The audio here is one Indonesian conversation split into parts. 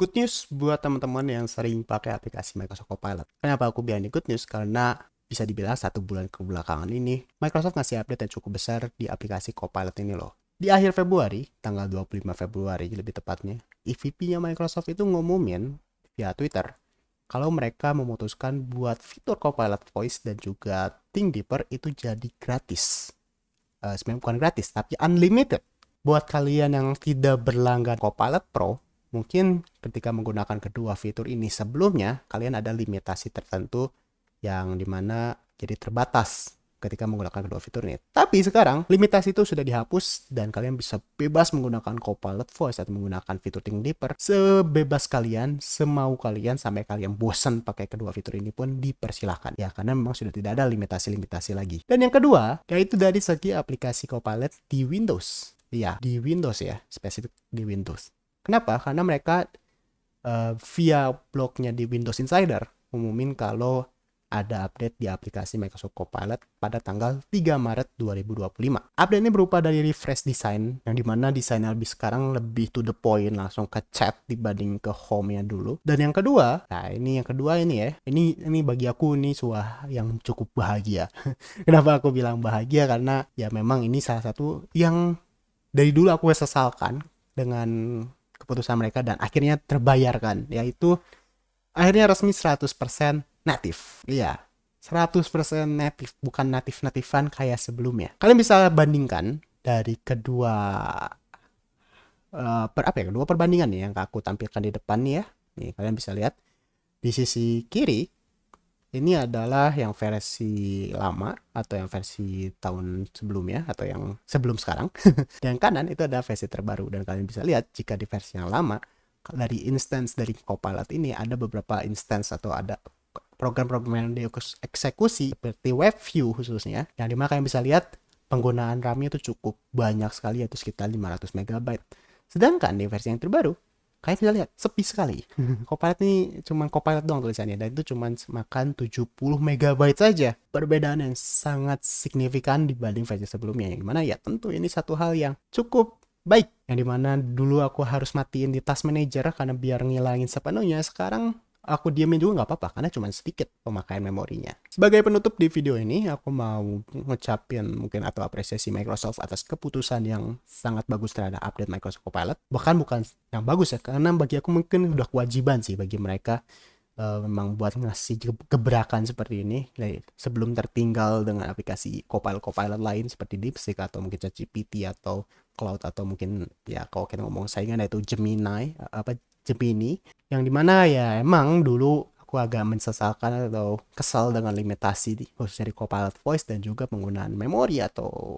Good news buat teman-teman yang sering pakai aplikasi Microsoft Copilot. Kenapa aku bilang ini good news? Karena bisa dibilang 1 bulan kebelakangan ini, Microsoft ngasih update yang cukup besar di aplikasi Copilot ini loh. Di akhir Februari, tanggal 25 Februari lebih tepatnya, EVP-nya Microsoft itu ngumumin via Twitter kalau mereka memutuskan buat fitur Copilot Voice dan juga Think Deeper itu jadi gratis. Sebenarnya bukan gratis, tapi unlimited. Buat kalian yang tidak berlangganan Copilot Pro, mungkin ketika menggunakan kedua fitur ini sebelumnya, kalian ada limitasi tertentu yang dimana jadi terbatas ketika menggunakan kedua fitur ini. Tapi sekarang, limitasi itu sudah dihapus dan kalian bisa bebas menggunakan Copilot Voice atau menggunakan fitur Think Deeper sebebas kalian, semau kalian, sampai kalian bosan pakai kedua fitur ini pun dipersilahkan. Ya, karena memang sudah tidak ada limitasi-limitasi lagi. Dan yang kedua, yaitu dari segi aplikasi Copilot di Windows. Iya, di Windows ya, spesifik di Windows. Kenapa? Karena mereka via blognya di Windows Insider umumin kalau ada update di aplikasi Microsoft Copilot pada tanggal 3 Maret 2025. Update ini berupa dari refresh design, yang dimana desainnya lebih sekarang lebih to the point, langsung ke chat dibanding ke home-nya dulu. Dan yang kedua, nah ini yang kedua ini ya, ini bagi aku ini sebuah yang cukup bahagia. Kenapa aku bilang bahagia? Karena ya memang ini salah satu yang dari dulu aku sesalkan dengan keputusan mereka dan akhirnya terbayarkan, yaitu akhirnya resmi 100% native. Iya, 100% native, bukan natif-natifan kayak sebelumnya. Kalian bisa bandingkan dari kedua kedua perbandingan nih yang aku tampilkan di depan nih ya. Nih, kalian bisa lihat di sisi kiri ini adalah yang versi lama atau yang versi tahun sebelumnya atau yang sebelum sekarang. Dan kanan itu ada versi terbaru dan kalian bisa lihat jika di versi yang lama dari instance dari Copilot ini ada beberapa instance atau ada program-program yang dieksekusi seperti WebView khususnya, yang dimana kalian bisa lihat penggunaan RAM-nya itu cukup banyak sekali, yaitu sekitar 500 MB. Sedangkan di versi yang terbaru kalian bisa lihat sepi sekali. Copilot ini cuma Copilot doang tulisannya dan itu cuma makan 70 MB saja. Perbedaan yang sangat signifikan dibanding versi sebelumnya, yang dimana ya tentu ini satu hal yang cukup baik, yang dimana dulu aku harus matiin di Task Manager karena biar ngilangin sepenuhnya, sekarang aku diamin juga nggak apa-apa karena cuma sedikit pemakaian memorinya. Sebagai penutup di video ini, aku mau ngucapin mungkin atau apresiasi Microsoft atas keputusan yang sangat bagus terhadap update Microsoft Copilot. Bahkan bukan yang bagus ya, karena bagi aku mungkin udah kewajiban sih bagi mereka memang buat ngasih gebrakan seperti ini sebelum tertinggal dengan aplikasi Copilot lain seperti DeepSeek atau mungkin ChatGPT atau Cloud atau mungkin ya kalau kita ngomong saingan itu Gemini, yang dimana ya emang dulu aku agak mensesalkan atau kesal dengan limitasi khususnya di Copilot Voice dan juga penggunaan memori atau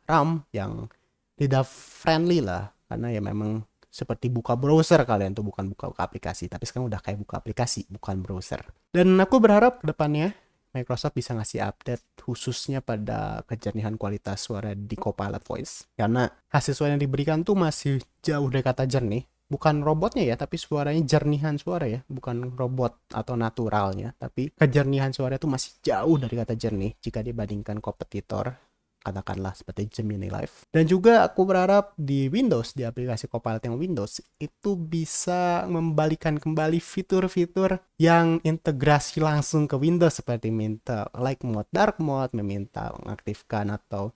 RAM yang tidak friendly lah, karena ya memang seperti buka browser kalian tuh, bukan buka aplikasi, tapi sekarang udah kayak buka aplikasi bukan browser. Dan aku berharap kedepannya Microsoft bisa ngasih update khususnya pada kejernihan kualitas suara di Copilot Voice, karena hasil suara yang diberikan tuh masih jauh dari kata jernih. Bukan robotnya ya, tapi suaranya, jernihan suara ya, bukan robot atau naturalnya, tapi kejernihan suara itu masih jauh dari kata jernih jika dibandingkan kompetitor katakanlah seperti Gemini Live. Dan juga aku berharap di Windows, di aplikasi Copilot yang Windows, itu bisa membalikan kembali fitur-fitur yang integrasi langsung ke Windows seperti minta light mode, dark mode, meminta mengaktifkan atau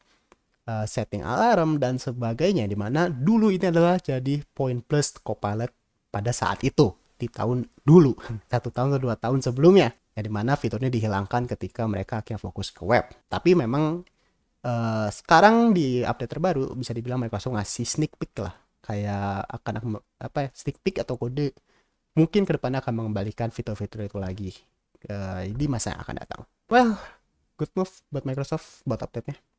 setting alarm dan sebagainya, dimana dulu ini adalah jadi poin plus Copilot pada saat itu di tahun dulu 1 tahun atau 2 tahun sebelumnya, ya dimana fiturnya dihilangkan ketika mereka akhirnya fokus ke web. Tapi memang sekarang di update terbaru bisa dibilang Microsoft ngasih sneak peek lah, kayak akan sneak peek atau kode mungkin kedepannya akan mengembalikan fitur-fitur itu lagi di masa yang akan datang. Well, good move buat Microsoft buat update-nya.